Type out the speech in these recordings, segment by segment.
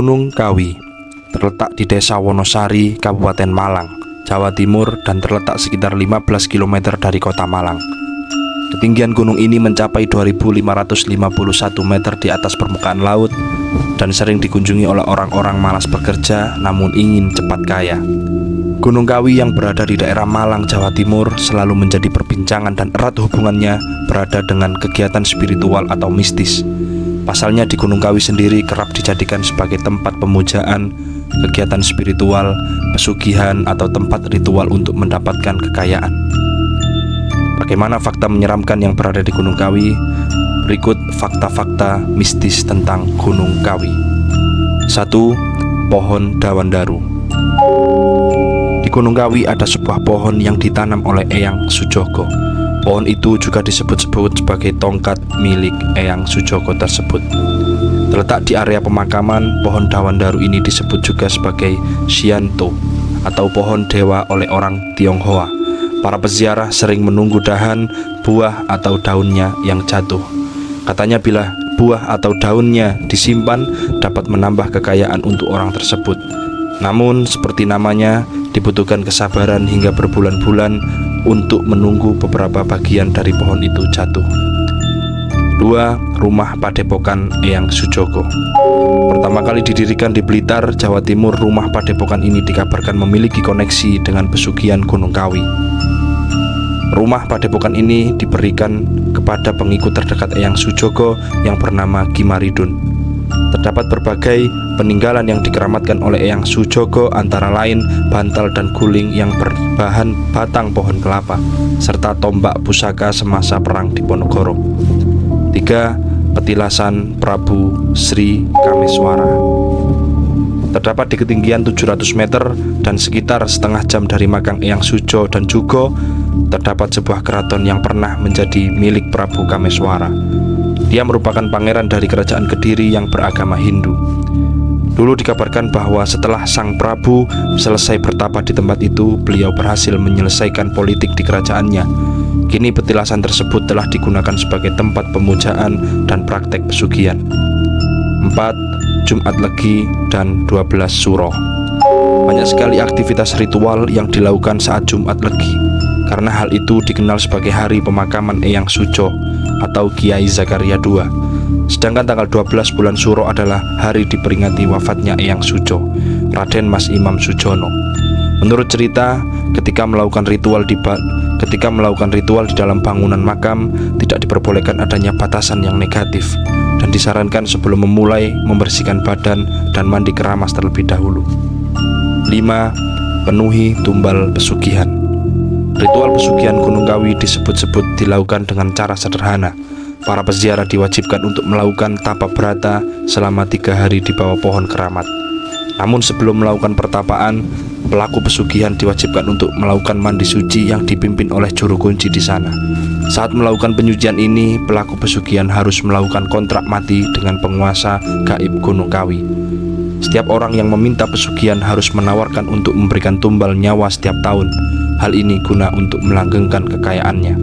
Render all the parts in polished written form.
Gunung Kawi terletak di Desa Wonosari, Kabupaten Malang, Jawa Timur, dan terletak sekitar 15 km dari kota Malang. Ketinggian gunung ini mencapai 2.551 meter di atas permukaan laut dan sering dikunjungi oleh orang-orang malas bekerja namun ingin cepat kaya. Gunung Kawi yang berada di daerah Malang, Jawa Timur selalu menjadi perbincangan dan erat hubungannya berada dengan kegiatan spiritual atau mistis. Pasalnya di Gunung Kawi sendiri kerap dijadikan sebagai tempat pemujaan, kegiatan spiritual, pesugihan, atau tempat ritual untuk mendapatkan kekayaan. Bagaimana fakta menyeramkan yang berada di Gunung Kawi? Berikut fakta-fakta mistis tentang Gunung Kawi. 1. Pohon Dawandaru. Di Gunung Kawi ada sebuah pohon yang ditanam oleh Eyang Sujogo. Pohon itu juga disebut-sebut sebagai tongkat milik Eyang Sujogo tersebut. Terletak di area pemakaman, pohon Dawandaru ini disebut juga sebagai Sianto atau pohon dewa oleh orang Tionghoa. Para peziarah sering menunggu dahan, buah, atau daunnya yang jatuh. Katanya bila buah atau daunnya disimpan dapat menambah kekayaan untuk orang tersebut. Namun seperti namanya, dibutuhkan kesabaran hingga berbulan-bulan untuk menunggu beberapa bagian dari pohon itu jatuh. 2. Rumah Padepokan Eyang Sujogo. Pertama kali didirikan di Blitar, Jawa Timur, rumah Padepokan ini dikabarkan memiliki koneksi dengan pesugihan Gunung Kawi. Rumah Padepokan ini diberikan kepada pengikut terdekat Eyang Sujogo yang bernama Gimaridun. Terdapat berbagai peninggalan yang dikeramatkan oleh Eyang Sujogo, antara lain bantal dan guling yang berbahan batang pohon kelapa, serta tombak pusaka semasa perang Diponegoro. 3. Petilasan Prabu Sri Kameswara. Terdapat di ketinggian 700 meter dan sekitar setengah jam dari makam Eyang Sujo dan Jugo, terdapat sebuah keraton yang pernah menjadi milik Prabu Kameswara. Dia merupakan pangeran dari kerajaan Kediri yang beragama Hindu. Dulu dikabarkan bahwa setelah sang Prabu selesai bertapa di tempat itu, beliau berhasil menyelesaikan politik di kerajaannya. Kini petilasan tersebut telah digunakan sebagai tempat pemujaan dan praktek pesugihan. 4. Jumat Legi dan 12 Suro. Banyak sekali aktivitas ritual yang dilakukan saat Jumat Legi, karena hal itu dikenal sebagai hari pemakaman Eyang Sujo atau Kiai Zakaria II. Sedangkan tanggal 12 bulan Suro adalah hari diperingati wafatnya Eyang Sujo, Raden Mas Imam Sujono. Menurut cerita, ketika melakukan ritual di dalam bangunan makam, tidak diperbolehkan adanya batasan yang negatif dan disarankan sebelum memulai membersihkan badan dan mandi keramas terlebih dahulu. 5. Penuhi tumbal pesugihan. Ritual pesugihan Gunung Kawi disebut-sebut dilakukan dengan cara sederhana. Para peziarah diwajibkan untuk melakukan tapa berata selama 3 hari di bawah pohon keramat. Namun sebelum melakukan pertapaan, pelaku pesugihan diwajibkan untuk melakukan mandi suci yang dipimpin oleh juru kunci di sana. Saat melakukan penyucian ini, pelaku pesugihan harus melakukan kontrak mati dengan penguasa gaib Gunung Kawi. Setiap orang yang meminta pesugihan harus menawarkan untuk memberikan tumbal nyawa setiap tahun. Hal ini guna untuk melanggengkan kekayaannya.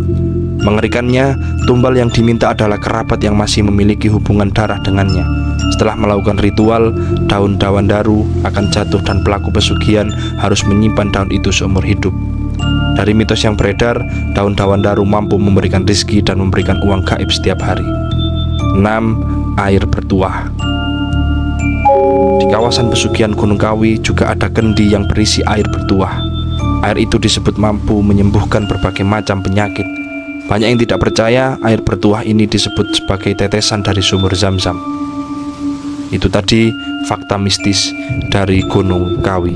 Mengerikannya, tumbal yang diminta adalah kerabat yang masih memiliki hubungan darah dengannya. Setelah melakukan ritual, daun dawandaru akan jatuh dan pelaku pesugihan harus menyimpan daun itu seumur hidup. Dari mitos yang beredar, daun dawandaru mampu memberikan rezeki dan memberikan uang gaib setiap hari. 6. Air bertuah. Di kawasan pesugihan Gunung Kawi juga ada kendi yang berisi air bertuah. Air itu disebut mampu menyembuhkan berbagai macam penyakit. Banyak yang tidak percaya air bertuah ini disebut sebagai tetesan dari sumur Zam-Zam. Itu tadi fakta mistis dari Gunung Kawi.